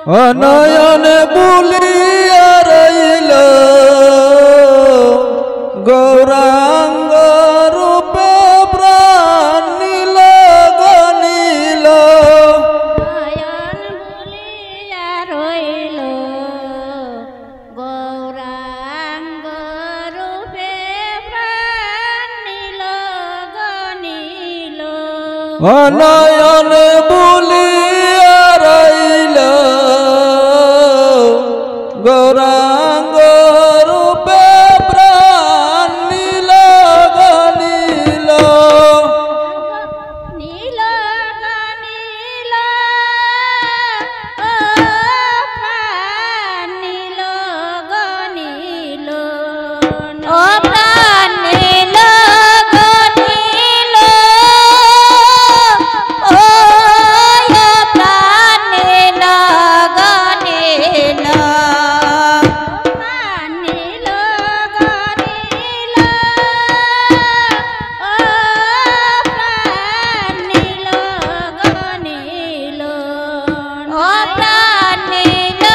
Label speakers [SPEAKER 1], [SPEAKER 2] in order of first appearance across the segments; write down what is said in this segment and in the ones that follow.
[SPEAKER 1] অনয়নে বুলিয়া রইল গৌরাঙ্গ রূপে প্রাণ নীল গনিল।
[SPEAKER 2] নয়ন বুলিয়া রইল গৌরাঙ্গ রূপে প্রাণ নীল গনিল।
[SPEAKER 1] অনয়নে বুলিয়া রইল গৌরাঙ্গ রূপে প্রাণ নীল গনিল।
[SPEAKER 2] নীল গনিল ও প্রাণ নীল গনিল। ও প্রাণ নীল গনিল ও প্রাণ নীল গনিল। প্রাণ নীল গনিল ও প্রাণ নীল গনিল। ও প্রাণ নীল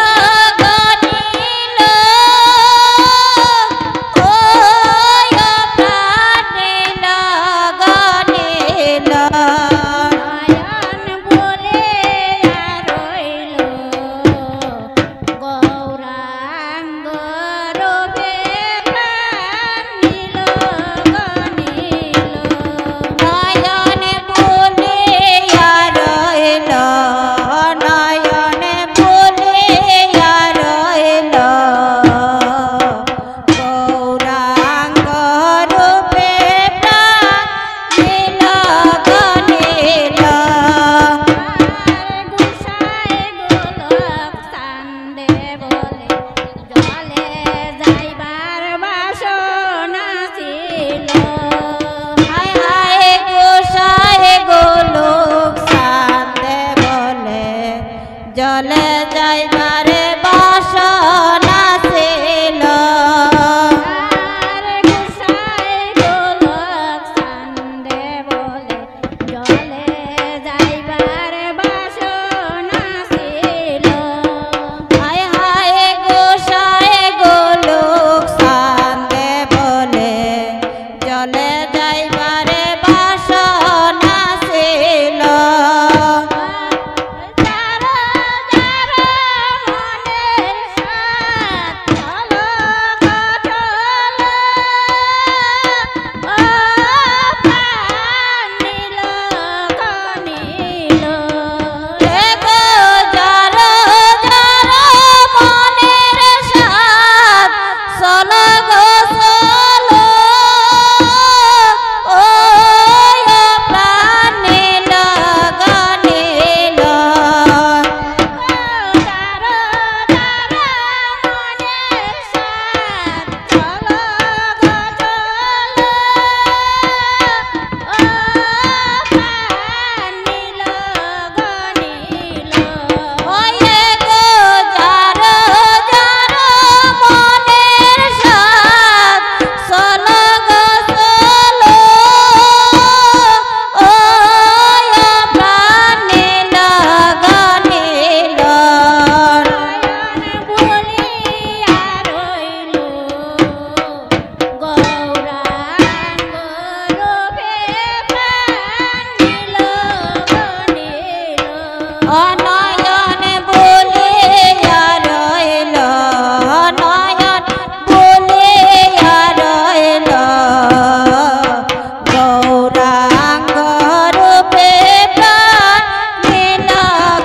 [SPEAKER 2] গনিল ও প্রাণ নীল গনিল। নয়ন বুলিয়া রইল গৌরাঙ্গ রূপে প্রাণ নীল গনিল। নয়ন বুলিয়া রইল নয়ন বুলিয়া রইল গৌরাঙ্গ রূপে প্রাণ নীল গনিল। গুসাই গোলক চান্দে বলে জলে যাইবার বাসনা ছিল। হায় হায় গুসাই গোলক চান্দে বলে জলে যাইবার বাসনা ছিল। গুসাই গোলক চান্দে বলে জলে যাইবার বাসনা ছিল। হায় হায় গোসাই গোলক চান্দে বলে জলে যাইবার বাসনা ছিল। যার যার মনের সাথ চলো গো চলো ও প্রাণ নীল গনিল। হে গো যার যার মনের সাথ চলো গো চলো ও প্রাণ নীল গনিল। যার যার মনের সাথ চলো গো চলো ও প্রাণ নীল গনিল। ওয়ে গো যার যার মনের সাথ চলো গো চলো ও প্রাণ নীল গনিল। নয়ন বুলিয়া রইল গৌরাঙ্গ রূপে প্রাণ নীল গনিল। নয়ন বুলিয়া রইল নয়ন বুলিয়া রইল গৌরাঙ্গ রূপে প্রাণ নীল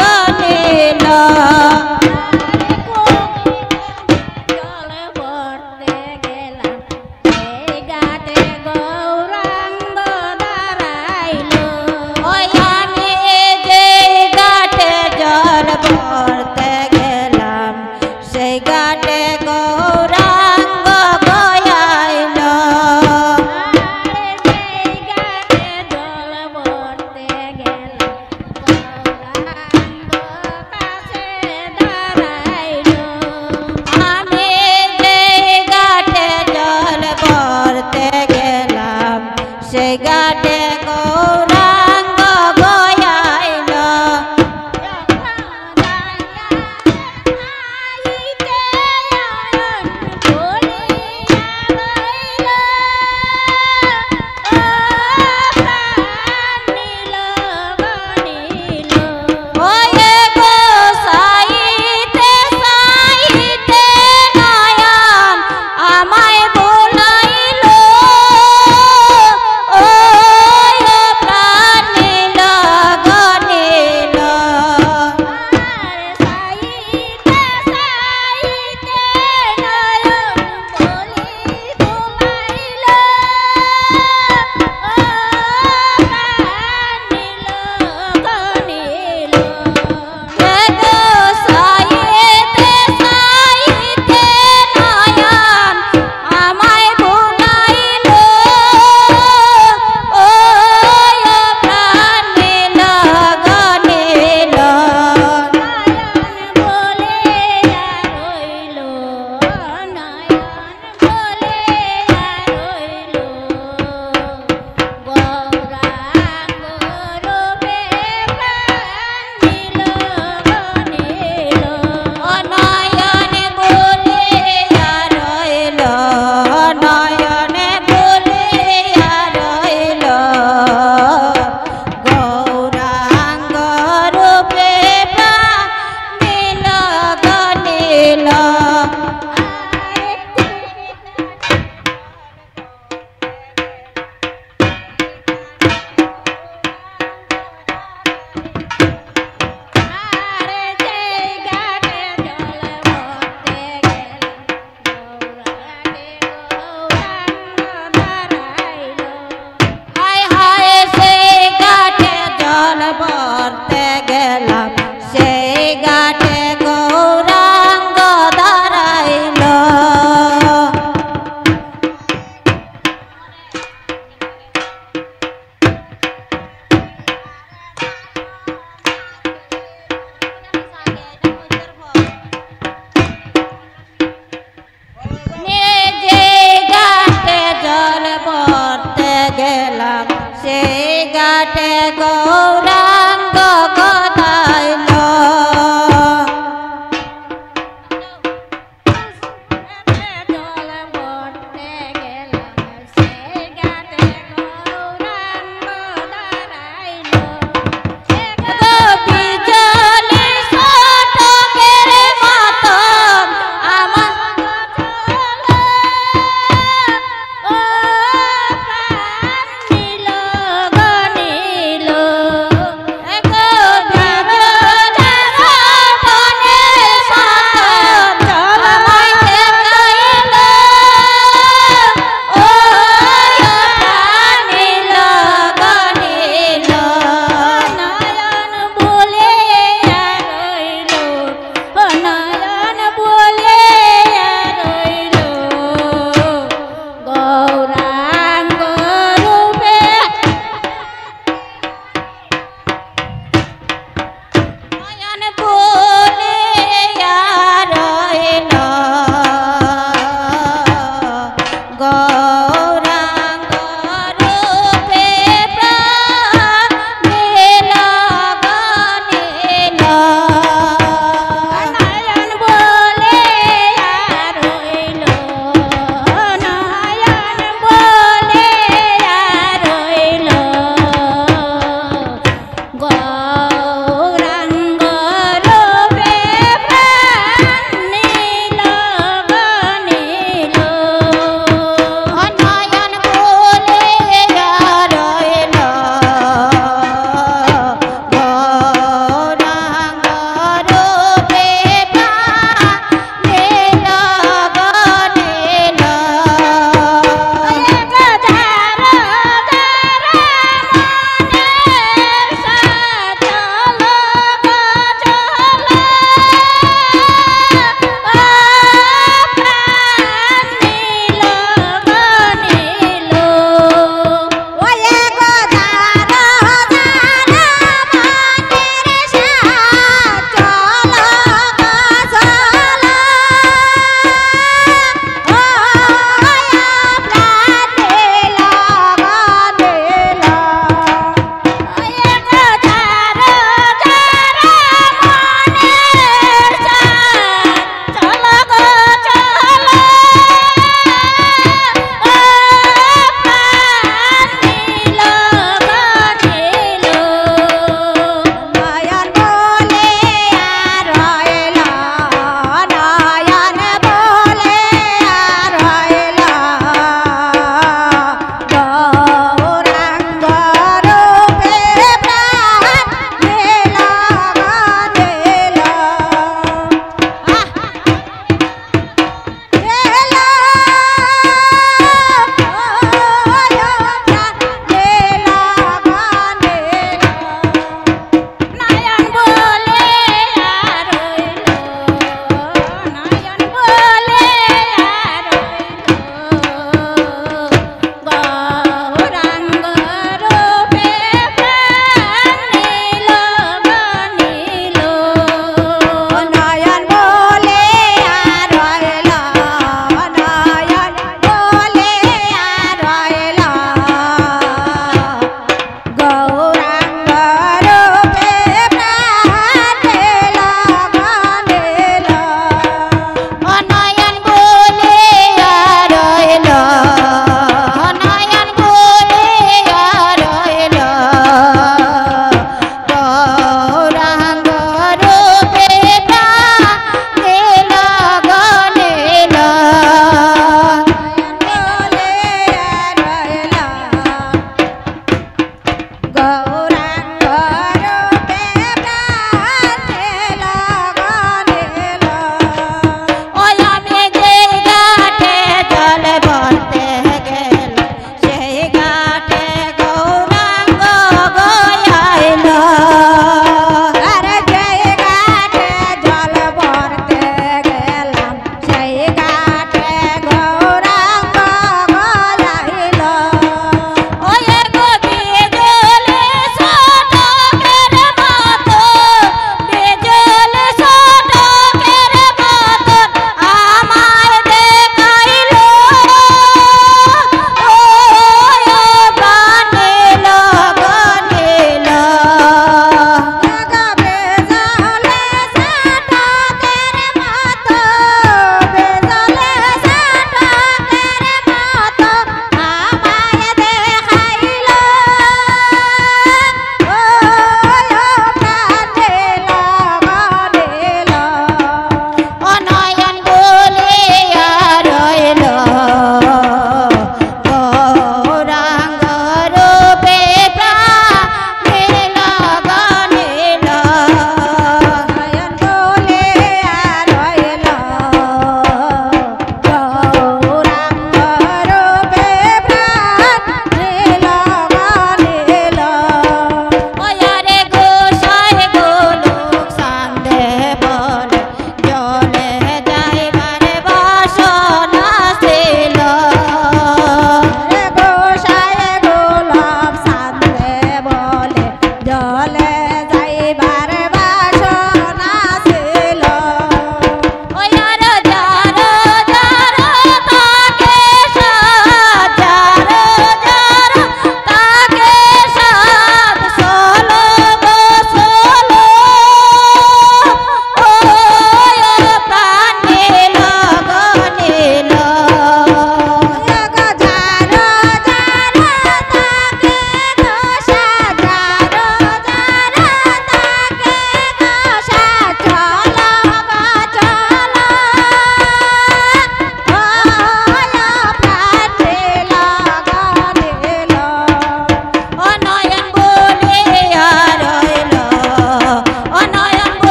[SPEAKER 2] গনিল। জলে ভরতে গেলাম এই ঘাটে গৌরাঙ্গ দাঁড়াইল। ওই আমি যে ঘাটে